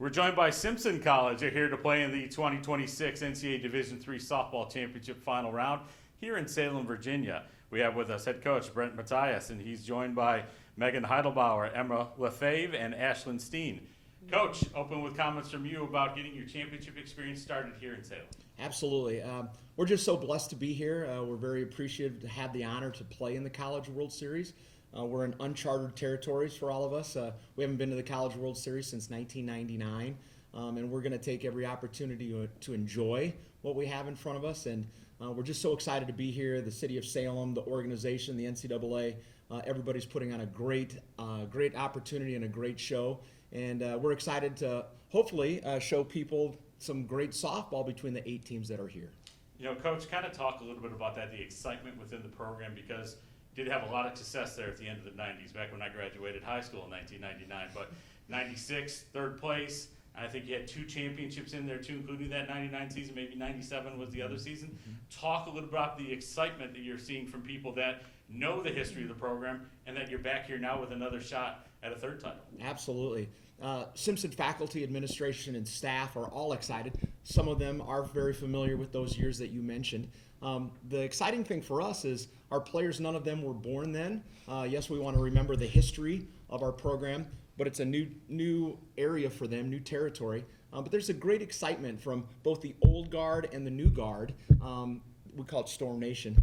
We're joined by Simpson College. They're here to play in the 2026 NCAA Division III Softball Championship Final Round here in Salem, Virginia. We have with us head coach Brent Matthias, and he's joined by Megan Heidelbauer, Emma Lefebvre, and Ashlyn Steen. Coach, open with comments from you about getting your championship experience started here in Salem. Absolutely. We're just so blessed to be here. We're very appreciative to have the honor to play in the College World Series. We're in uncharted territories for all of us. We haven't been to the College World Series since 1999, and we're going to take every opportunity to enjoy what we have in front of us. And we're just so excited to be here. The city of Salem, the organization, the NCAA, everybody's putting on a great opportunity and a great show. And we're excited to hopefully show people some great softball between the 8 teams that are here. You know, Coach, kind of talk a little bit about that, the excitement within the program, because did have a lot of success there at the end of the 90s, back when I graduated high school in 1999. But 96, third place. I think you had 2 championships in there too, including that 99 season, maybe 97 was the other season. Mm-hmm. Talk a little about the excitement that you're seeing from people that know the history of the program and that you're back here now with another shot at a third title. Absolutely. Simpson faculty, administration, and staff are all excited. Some of them are very familiar with those years that you mentioned. The exciting thing for us is our players, none of them were born then. Yes, we want to remember the history of our program, but it's a new area for them, new territory. But there's a great excitement from both the old guard and the new guard. We call it Storm Nation.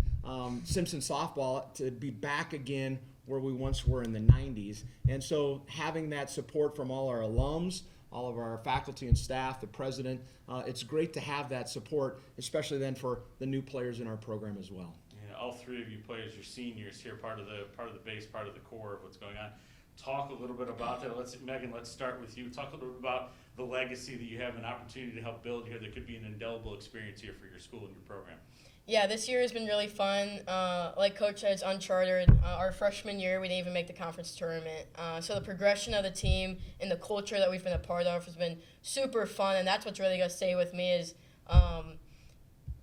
Simpson softball to be back again where we once were in the 90s. And so having that support from all our alums, all of our faculty and staff, the president, it's great to have that support, especially then for the new players in our program as well. Yeah, all 3 of you players, you're seniors here, part of the base, part of the core of what's going on. Talk a little bit about that. Megan, let's start with you. Talk a little bit about the legacy that you have, an opportunity to help build here that could be an indelible experience here for your school and your program. Yeah, this year has been really fun. Like Coach said, it's uncharted. Our freshman year, we didn't even make the conference tournament. So the progression of the team and the culture that we've been a part of has been super fun, and that's what's really going to stay with me is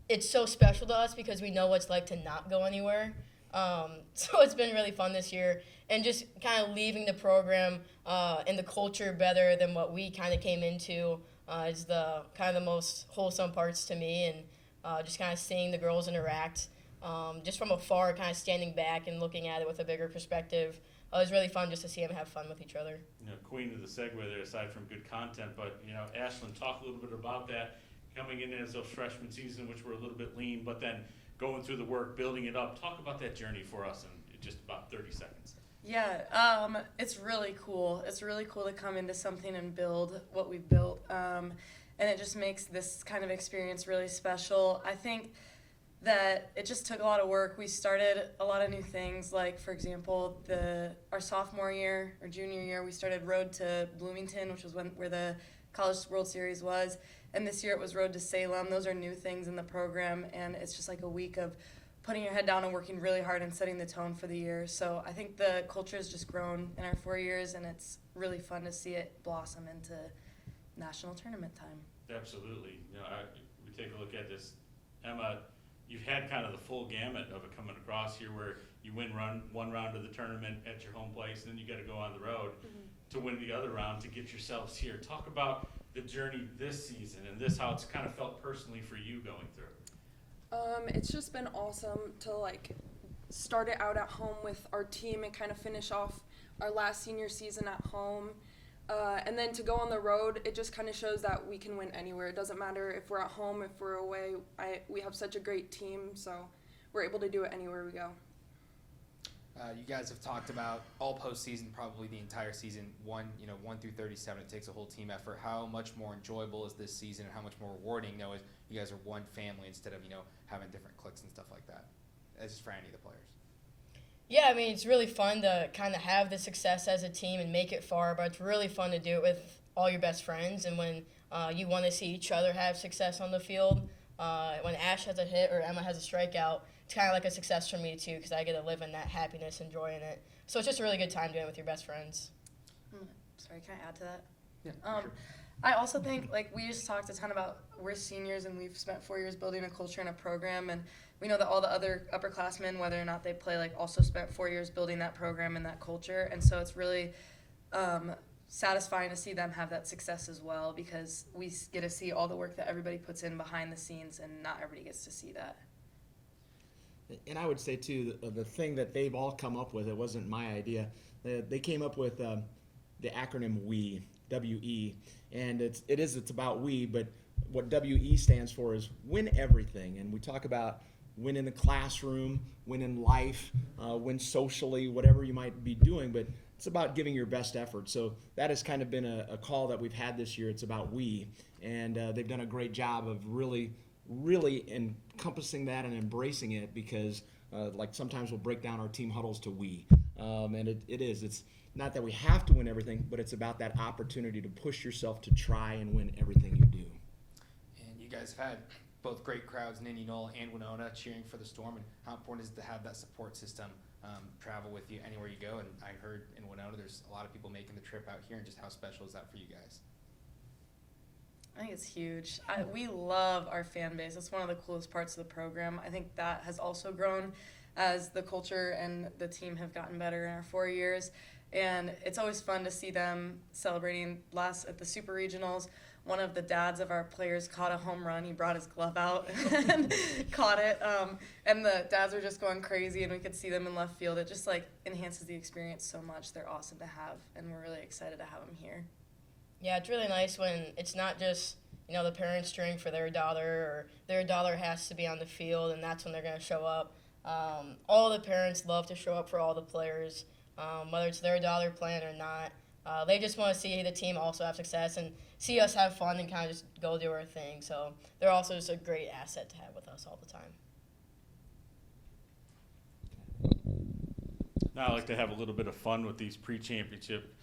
it's so special to us because we know what it's like to not go anywhere. So it's been really fun this year, and just kind of leaving the program and the culture better than what we kind of came into is the kind of the most wholesome parts to me, and just kind of seeing the girls interact, just from afar, kind of standing back and looking at it with a bigger perspective. It was really fun just to see them have fun with each other. You know, queen of the segue there, aside from good content, but, you know, Ashlyn, talk a little bit about that, coming in as those freshman season, which were a little bit lean, but then going through the work, building it up. Talk about that journey for us in just about 30 seconds. Yeah, it's really cool. It's really cool to come into something and build what we've built. And it just makes this kind of experience really special. I think that it just took a lot of work. We started a lot of new things, like, for example, our sophomore year or junior year, we started Road to Bloomington, which was where the College World Series was. And this year it was Road to Salem. Those are new things in the program, and it's just like a week of putting your head down and working really hard and setting the tone for the year. So I think the culture has just grown in our 4 years, and it's really fun to see it blossom into national tournament time. Absolutely. You know, we take a look at this. Emma, you've had kind of the full gamut of it coming across here where you win one round of the tournament at your home place, and then you got to go on the road to win the other round to get yourselves here. Talk about the journey this season and how it's kind of felt personally for you going through. It's just been awesome to start it out at home with our team and kind of finish off our last senior season at home. And then to go on the road, it just kind of shows that we can win anywhere. It doesn't matter if we're at home, if we're away. We have such a great team, so we're able to do it anywhere we go. You guys have talked about all postseason, probably the entire season, 1 through 37. It takes a whole team effort. How much more enjoyable is this season, and how much more rewarding? Is you guys are one family instead of having different cliques and stuff like that. That's just for any of the players. Yeah, I mean, it's really fun to kind of have the success as a team and make it far, but it's really fun to do it with all your best friends. And when you want to see each other have success on the field, when Ash has a hit or Emma has a strikeout, it's kind of like a success for me too, because I get to live in that happiness, enjoying it. So it's just a really good time doing it with your best friends. Sorry, can I add to that? Yeah, sure. I also think, we just talked a ton about we're seniors and we've spent 4 years building a culture and a program, and we know that all the other upperclassmen, whether or not they play, also spent 4 years building that program and that culture, and so it's really satisfying to see them have that success as well, because we get to see all the work that everybody puts in behind the scenes, and not everybody gets to see that. And I would say too, the thing that they've all come up with, it wasn't my idea. They came up with the acronym WE, W-E, and it's about we, but what W-E stands for is win everything. And we talk about win in the classroom, win in life, win socially, whatever you might be doing, but it's about giving your best effort. So that has kind of been a call that we've had this year. It's about we, and they've done a great job of really encompassing that and embracing it, because like sometimes we'll break down our team huddles to we, and it's not that we have to win everything, but it's about that opportunity to push yourself to try and win everything you do. And you guys have had both great crowds in Indianola and Winona cheering for the Storm, and how important is it to have that support system travel with you anywhere you go? And I heard in Winona there's a lot of people making the trip out here, and just how special is that for you guys? I think it's huge. We love our fan base. It's one of the coolest parts of the program. I think that has also grown as the culture and the team have gotten better in our 4 years. And it's always fun to see them celebrating. Last at the Super Regionals, one of the dads of our players caught a home run. He brought his glove out and caught it. And the dads were just going crazy, and we could see them in left field. It just like enhances the experience so much. They're awesome to have, and we're really excited to have them here. Yeah, it's really nice when it's not just, the parents cheering for their daughter, or their daughter has to be on the field and that's when they're going to show up. All the parents love to show up for all the players, whether it's their daughter playing or not. They just want to see the team also have success and see us have fun and kind of just go do our thing. So they're also just a great asset to have with us all the time. Now I like to have a little bit of fun with these pre-championship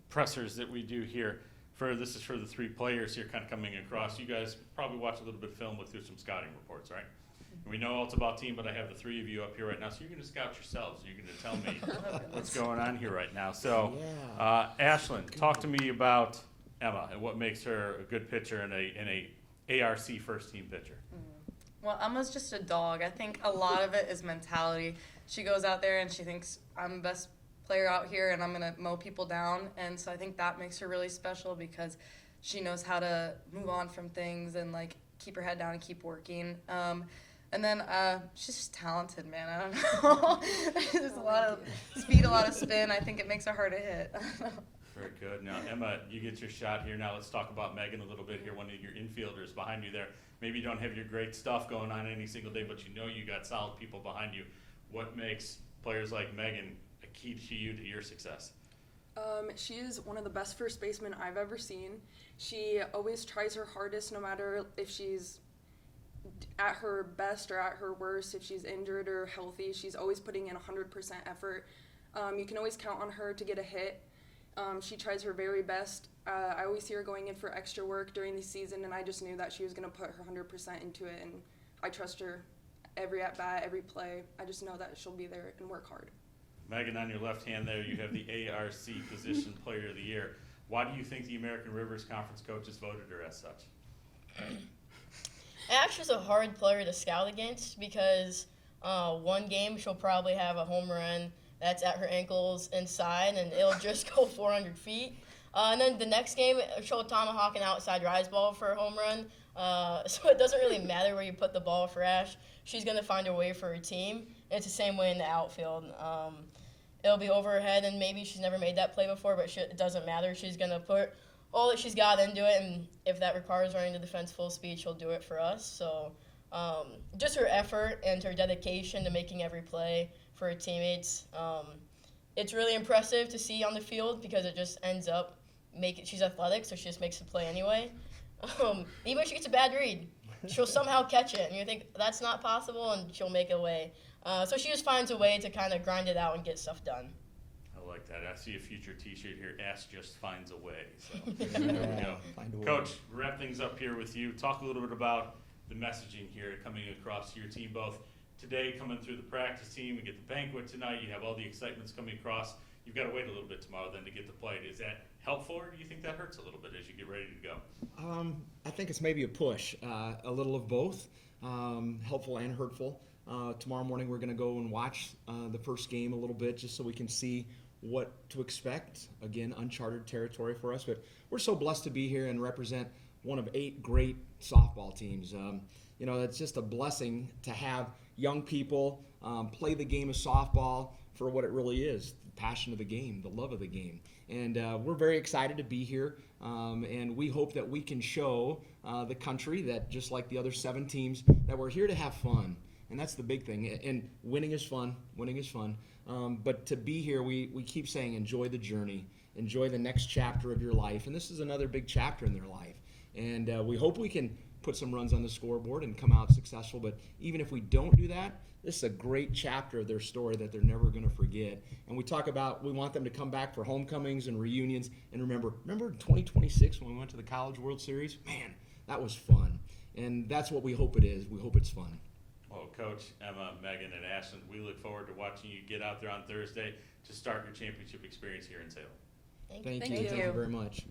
pressers that we do here. This is for the three players here kind of coming across. You guys probably watch a little bit of film, look through some scouting reports, right? We know all it's about team, but I have the three of you up here right now, so you're going to scout yourselves. You're going to tell me what's going on here right now. So, Ashlyn, talk to me about Emma and what makes her a good pitcher and a ARC first team pitcher. Well, Emma's just a dog. I think a lot of it is mentality. She goes out there and she thinks, I'm the best player out here and I'm going to mow people down. And so I think that makes her really special, because she knows how to move on from things and like keep her head down and keep working. And then she's just talented, man. I don't know. There's a lot of speed, a lot of spin. I think it makes her hard to hit. Very good. Now, Emma, you get your shot here. Now let's talk about Megan a little bit here, one of your infielders behind you there. Maybe you don't have your great stuff going on any single day, but you know you got solid people behind you. What makes players like Megan a key to your success? She is one of the best first basemen I've ever seen. She always tries her hardest, no matter if she's at her best or at her worst, if she's injured or healthy. She's always putting in 100% effort. You can always count on her to get a hit. She tries her very best. I always see her going in for extra work during the season, and I just knew that she was going to put her 100% into it, and I trust her every at-bat, every play. I just know that she'll be there and work hard. Megan, on your left hand there, you have the ARC Position Player of the Year. Why do you think the American Rivers Conference coaches voted her as such? Ashley's a hard player to scout against, because one game she'll probably have a home run that's at her ankles inside, and it'll just go 400 feet. And then the next game, she'll tomahawk an outside rise ball for a home run. So it doesn't really matter where you put the ball for Ash. She's going to find a way for her team. And it's the same way in the outfield. It'll be over her head, and maybe she's never made that play before, but it doesn't matter. She's going to put all that she's got into it, and if that requires running the defense full speed, she'll do it for us. So just her effort and her dedication to making every play for her teammates. It's really impressive to see on the field, because it just ends up she's athletic, so she just makes the play anyway. Even if she gets a bad read, she'll somehow catch it, and you think that's not possible, and she'll make a way. So she just finds a way to kind of grind it out and get stuff done. I like that. I see a future T-shirt here. Ash just finds a way. So there we go. Coach, wrap things up here with you. Talk a little bit about the messaging here coming across to your team, both today coming through the practice team. We get the banquet tonight. You have all the excitements coming across. You've got to wait a little bit tomorrow then to get the play. Is that helpful, or do you think that hurts a little bit as you get ready to go? I think it's maybe a push, a little of both, helpful and hurtful. Tomorrow morning we're going to go and watch the first game a little bit, just so we can see what to expect. Again, uncharted territory for us, but we're so blessed to be here and represent one of 8 great softball teams. It's just a blessing to have young people play the game of softball for what it really is, the passion of the game, the love of the game. And we're very excited to be here, and we hope that we can show the country that, just like the other 7 teams, that we're here to have fun. And that's the big thing. And winning is fun. Winning is fun. But to be here, we keep saying enjoy the journey. Enjoy the next chapter of your life. And this is another big chapter in their life. And we hope we can put some runs on the scoreboard and come out successful. But even if we don't do that, this is a great chapter of their story that they're never going to forget. And we talk about, we want them to come back for homecomings and reunions. And remember in 2026 when we went to the College World Series? Man, that was fun. And that's what we hope it is. We hope it's fun. Well, Coach, Emma, Megan, and Ashton, we look forward to watching you get out there on Thursday to start your championship experience here in Salem. Thank Thank you. you. Thank you very much.